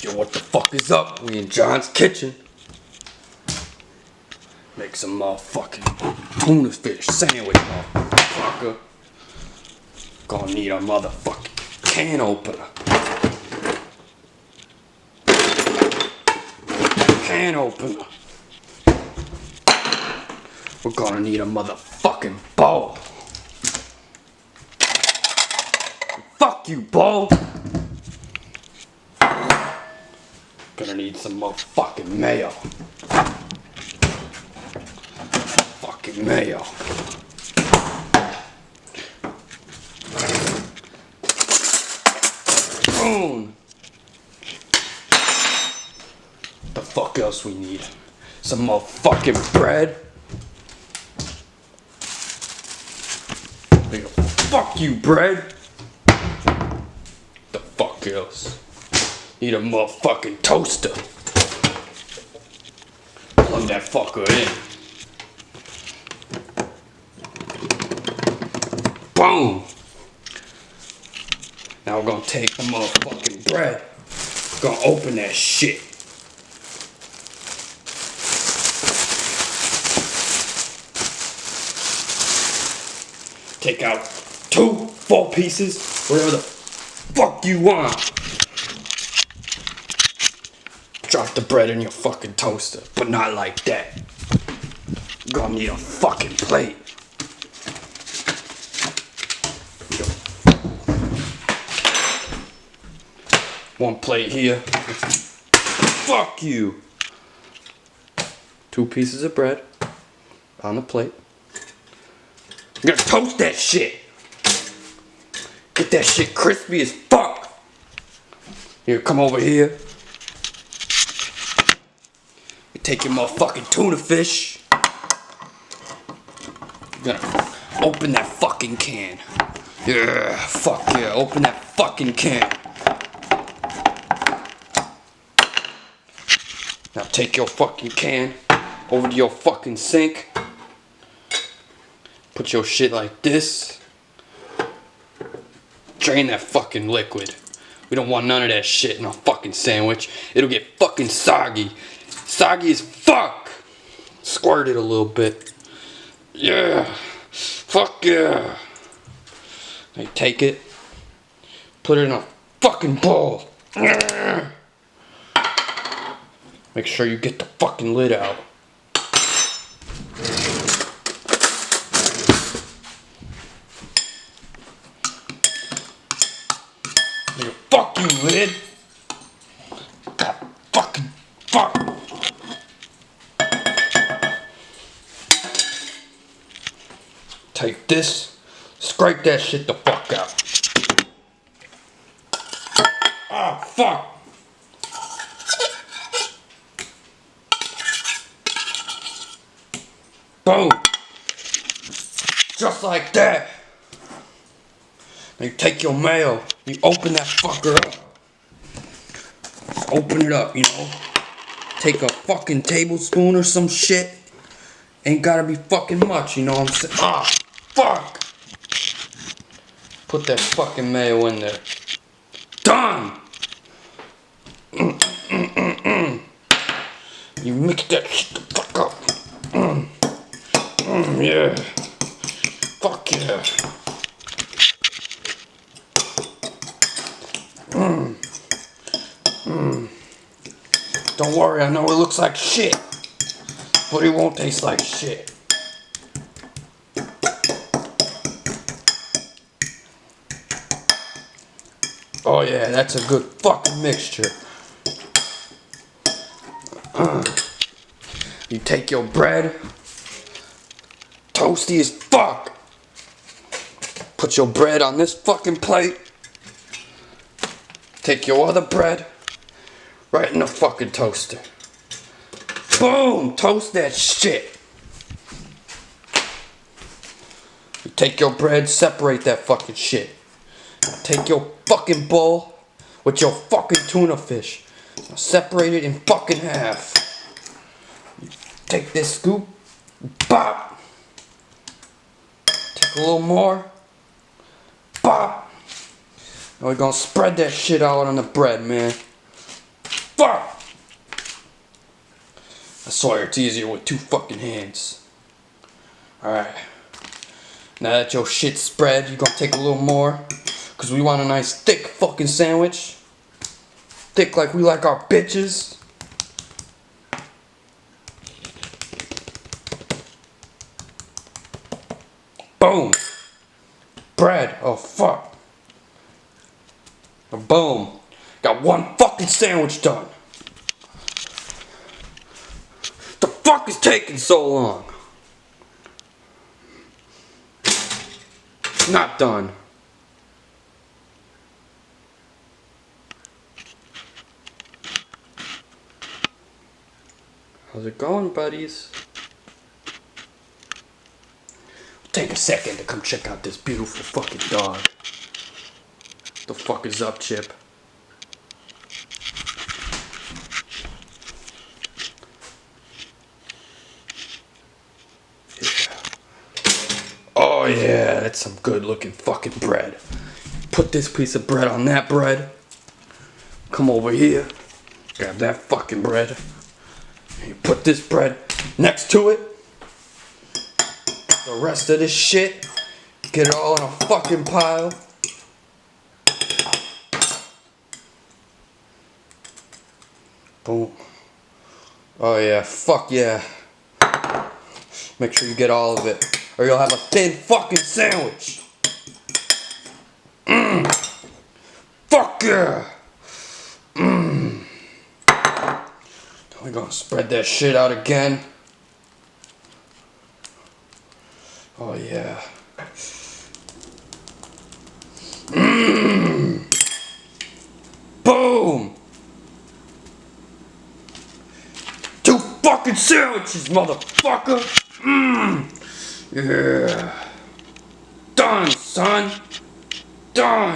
Yo, what the fuck is up? We in John's kitchen. Make some motherfucking tuna fish sandwich, motherfucker. Gonna need a motherfucking can opener. Can opener. We're gonna need a motherfucking bowl. Fuck you, bowl. Gonna need some motherfucking mayo. Fucking mayo. Spoon. The fuck else we need? Some motherfucking bread. Fuck you, bread. The fuck else? Need a motherfucking toaster. Plug that fucker in. Boom. Now we're gonna take the motherfucking bread. Gonna open that shit. Take out 2, 4 pieces, whatever the fuck you want. Drop the bread in your fucking toaster, but not like that. You're gonna need a fucking plate. One plate here. Fuck you. 2 pieces of bread on the plate. You're gonna toast that shit. Get that shit crispy as fuck. Here, come over here. You take your motherfucking tuna fish. You're gonna open that fucking can. Yeah, fuck yeah, open that fucking can. Now take your fucking can over to your fucking sink. Put your shit like this. Drain that fucking liquid. We don't want none of that shit in our fucking sandwich. It'll get fucking soggy. Soggy as fuck. Squirt it a little bit. Yeah. Fuck yeah. Now you take it. Put it in a fucking bowl. Make sure you get the fucking lid out. Fuck you, lid. God fucking fuck. Take this, scrape that shit the fuck out. Ah, fuck. Boom. Just like that. Now you take your mayo, you open that fucker up. Just open it up, you know. Take a fucking tablespoon or some shit. Ain't gotta be fucking much, you know what I'm saying? Ah, fuck. Put that fucking mayo in there. Done. You mix that shit the fuck up. Yeah. Fuck yeah. Don't worry, I know it looks like shit, but it won't taste like shit. Oh yeah, that's a good fucking mixture. You take your bread, toasty as fuck. Put your bread on this fucking plate. Take your other bread, right in the fucking toaster. Boom! Toast that shit. You take your bread, separate that fucking shit. Take your fucking bowl with your fucking tuna fish. Now separate it in fucking half. You take this scoop, bop. Take a little more, bop. Now we're gonna spread that shit out on the bread, man. Fuck! I swear it's easier with 2 fucking hands. Alright. Now that your shit's spread, you gonna take a little more. Cause we want a nice thick fucking sandwich. Thick like we like our bitches. Boom. Bread. Oh fuck. Boom. Got 1 fucking sandwich done. The fuck is taking so long? Not done. How's it going, buddies? Take a second to come check out this beautiful fucking dog. The fuck is up, Chip? Oh yeah, that's some good looking fucking bread. Put this piece of bread on that bread. Come over here. Grab that fucking bread. And you put this bread next to it. The rest of this shit. Get it all in a fucking pile. Boom. Oh yeah, fuck yeah. Make sure you get all of it, or you'll have a thin fucking sandwich. Fuck yeah. We're gonna spread that shit out again. Oh yeah. Boom. 2 fucking sandwiches, motherfucker. Yeah. Done, son. Done.